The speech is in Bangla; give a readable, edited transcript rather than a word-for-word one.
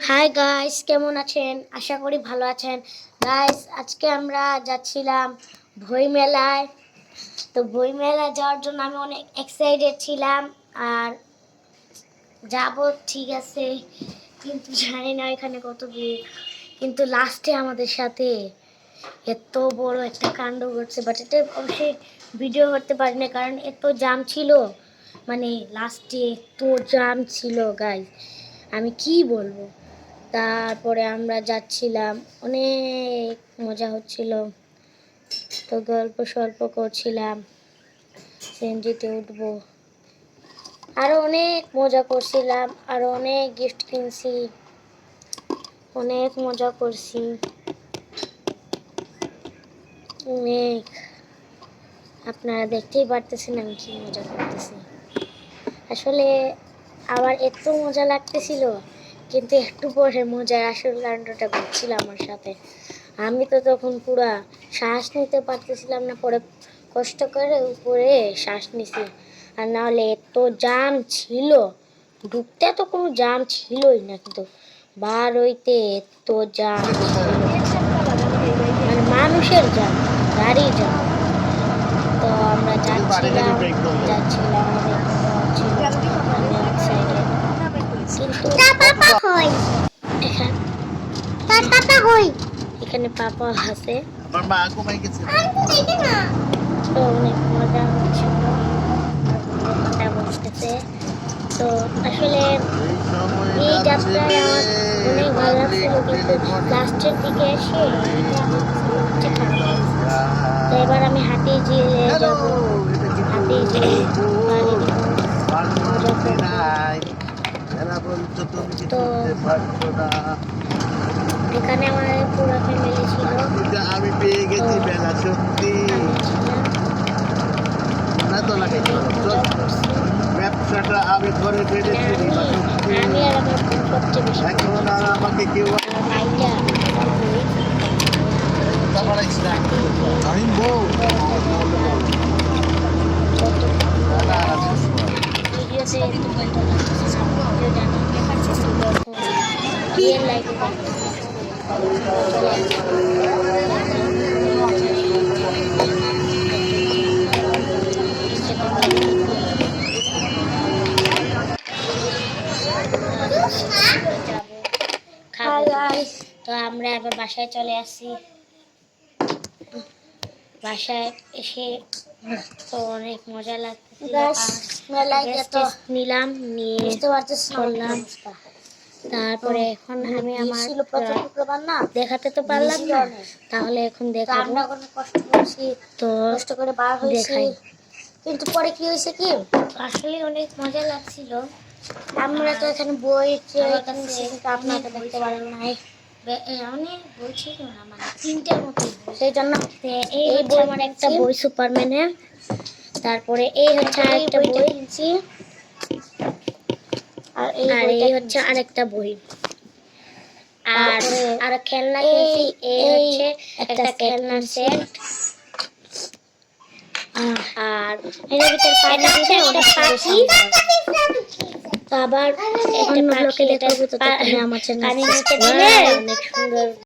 হাই গাইস, কেমন আছেন? আশা করি ভালো আছেন। গাইস, আজকে আমরা যাচ্ছিলাম বই মেলায়। তো বই মেলায় যাওয়ার জন্য আমি অনেক এক্সাইটেড ছিলাম। আর যাব, ঠিক আছে, কিন্তু জানি না এখানে কত ভিড়। কিন্তু লাস্টে আমাদের সাথে এত বড় একটা কাণ্ড ঘটছে, বাট এটা অবশ্যই ভিডিও করতে পারি না কারণ এত জ্যাম ছিল। মানে লাস্টে এত জ্যাম ছিল গাইস, আমি কি বলবো। তারপরে আমরা যাচ্ছিলাম, অনেক মজা হচ্ছিল। তো গল্প সল্প করছিলাম, সিএনজিতে উঠবো, আরো অনেক মজা করছিলাম, আরো অনেক গিফট কিনছি, অনেক মজা করছি, অনেক। আপনারা দেখতেই পারতেছেন আমি কি মজা করতেছি। আসলে আমার এত মজা লাগতেছিল, কিন্তু একটু পরে মজার আসল কাণ্ডটা ঘটছিল আমার সাথে। আমি তো তখন পুরা শ্বাস নিতে পারতেছিলাম না, পরে কষ্ট করে উপরে শ্বাস নিছি। আর না হলে এত জ্যাম ছিল, ঢুকতে তো কোনো জ্যাম ছিলই না, কিন্তু বার হইতে এত জ্যাম ছিল, মানে মানুষের জ্যাম, গাড়ির জ্যাম। তো আমরা যাচ্ছিলাম এখানে পাপা আছে, তো অনেক মজা হচ্ছিল, কথা বলতেছে। তো আসলে এই যাত্রায় আমার অনেক ভালো লাগছিল, কিন্তু লাস্টের দিকে এসে তো এবার আমি হাতে যেয়ে যাবো, হাতে যেয়ে গাড়ি দিব, মজা করবো। তো এখানে আমাদের পুরো ফ্যামিলি ছিল, আমি পেয়ে গেছি বেলা সত্যি ব্যবসাটা আমি করে ফেলেছি। আমি আর আমার বোন সবচেয়ে বেশি, এখন আর আমাকে কেউ ভাইটা তো আমরা এবার বাসায় চলে আসছি। বাসায় এসে তো অনেক মজা লাগতেছিল, নিলাম, নিয়ে করলাম। তারপরে এখন আমি আমার দেখাতে তো পারলাম না, তাহলে এখন দেখাবো। কষ্ট করছি, তো কষ্ট করে বার হয়েছি, কিন্তু পরে কি হয়েছে কি, আসলে অনেক মজা লাগছিল। আমরা তো এখানে বই কিনছি, কিন্তু আপনাকে দেখতে পারেন নাই, অনেক বই ছিল না, মানে 3টের মতো, সেই জন্য এই হচ্ছে আমার একটা বই সুপারম্যানের। তারপরে এই হচ্ছে আরেকটা বই কিনছি, আর এই হচ্ছে আরেকটা বই, আর আর খেলনা কিনছি। এই হচ্ছে একটা খেলনার সেট, আর এর ভিতরে পানি দিতে একটা পাখি। তো আবার একটা পাখি, এটা আমার চ্যানেল অনেক সুন্দর।